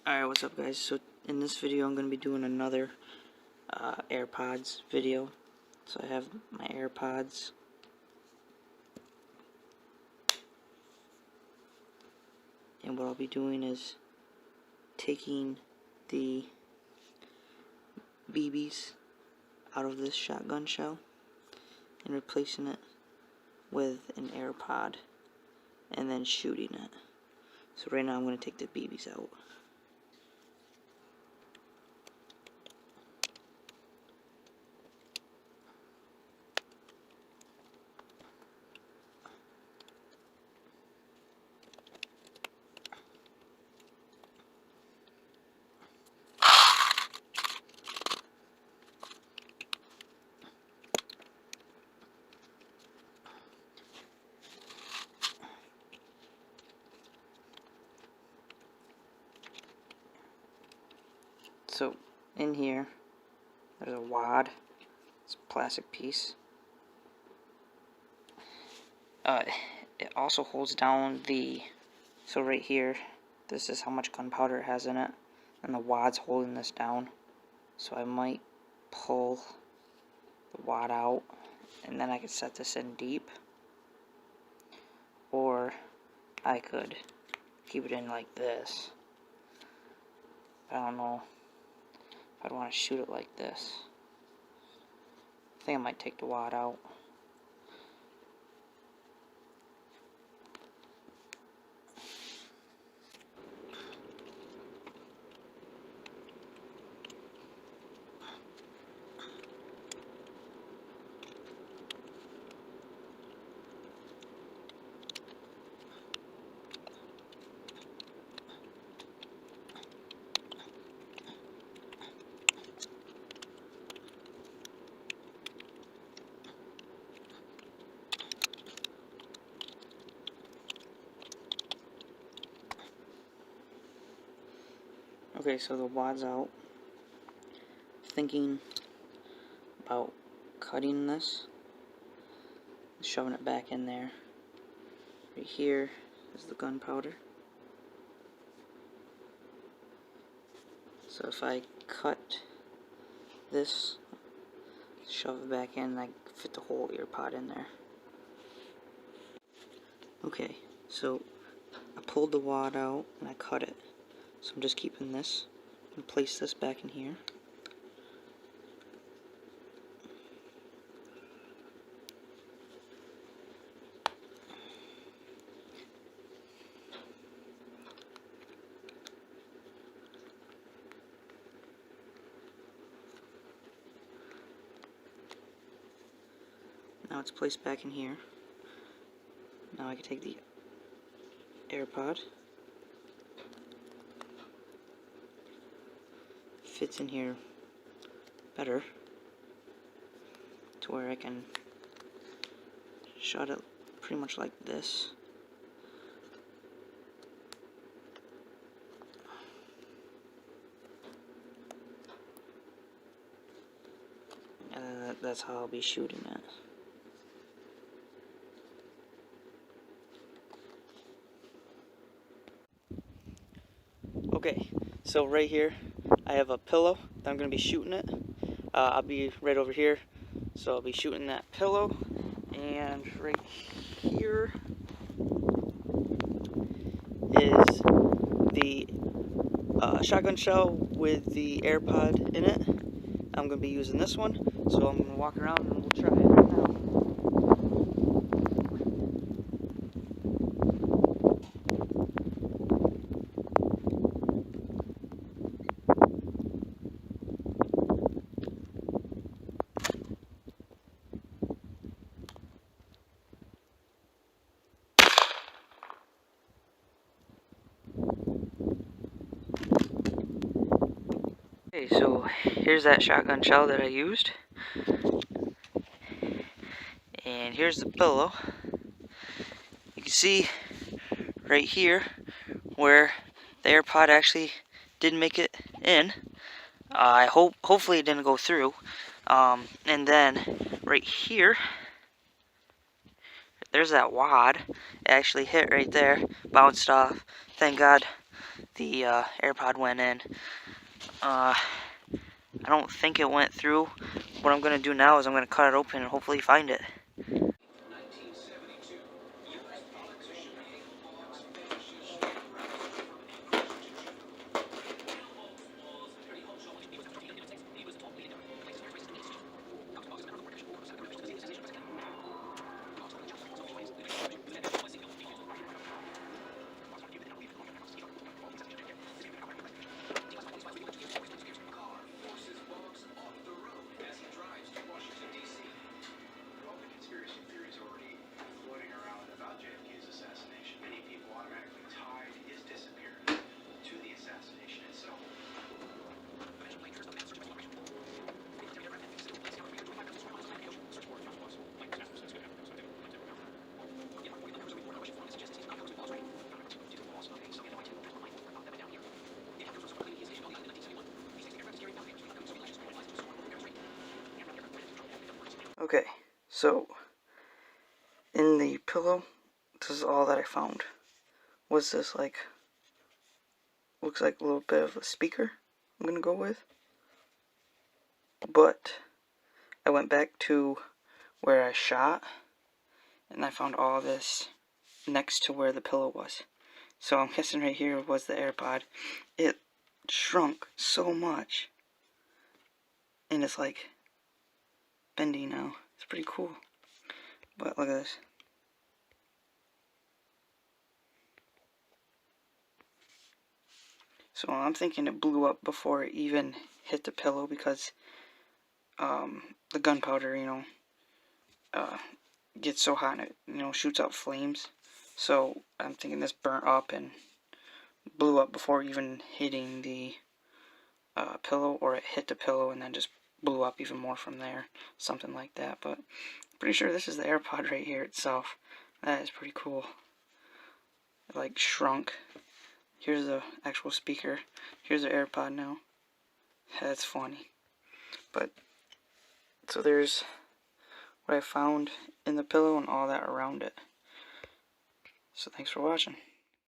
Alright, what's up guys? So in this video I'm going to be doing another AirPods video. So I have my AirPods. And what I'll be doing is taking the BBs out of this shotgun shell and replacing it with an AirPod and then shooting it. So right now I'm going to take the BBs out. So in here, there's a wad. It's a plastic piece. It also holds down the, so right here, this is how much gunpowder it has in it, and the wad's holding this down. So I might pull the wad out, and then I could set this in deep, or I could keep it in like this. I don't know if I'd want to shoot it like this. I think I might take the wad out. Okay, so the wad's out. Thinking about cutting this, shoving it back in there. Right here is the gunpowder. So if I cut this, shove it back in, I fit the whole AirPod in there. Okay, so I pulled the wad out and I cut it. So I'm just keeping this and place this back in here. Now it's placed back in here. Now I can take the AirPod. Fits in here better to where I can shut it pretty much like this. And that's how I'll be shooting it. Okay, so right here I have a pillow that I'm going to be shooting it. I'll be right over here, so I'll be shooting that pillow. And right here is the shotgun shell with the AirPod in it. I'm going to be using this one, so I'm going to walk around and we'll try it right now. Okay, so here's that shotgun shell that I used. And here's the pillow. You can see right here where the AirPod actually didn't make it in. Hopefully it didn't go through. And then right here, there's that wad. It actually hit right there, bounced off. Thank God the AirPod went in. I don't think it went through. What I'm gonna do now is I'm gonna cut it open and hopefully find it. Okay, so in the pillow, this is all that I found. Was this like, looks like a little bit of a speaker I'm gonna go with. But I went back to where I shot and I found all this next to where the pillow was. So I'm guessing right here was the AirPod. It shrunk so much and it's like bendy now. It's pretty cool. But look at this. So I'm thinking it blew up before it even hit the pillow because the gunpowder, gets so hot and it, shoots out flames. So I'm thinking this burnt up and blew up before even hitting the pillow, or it hit the pillow and then just blew up even more from there. Something like that. But I'm pretty sure this is the AirPod right here itself. That is pretty cool. It like shrunk. Here's the actual speaker. Here's the AirPod now. That's funny. But, so there's what I found in the pillow and all that around it. So thanks for watching.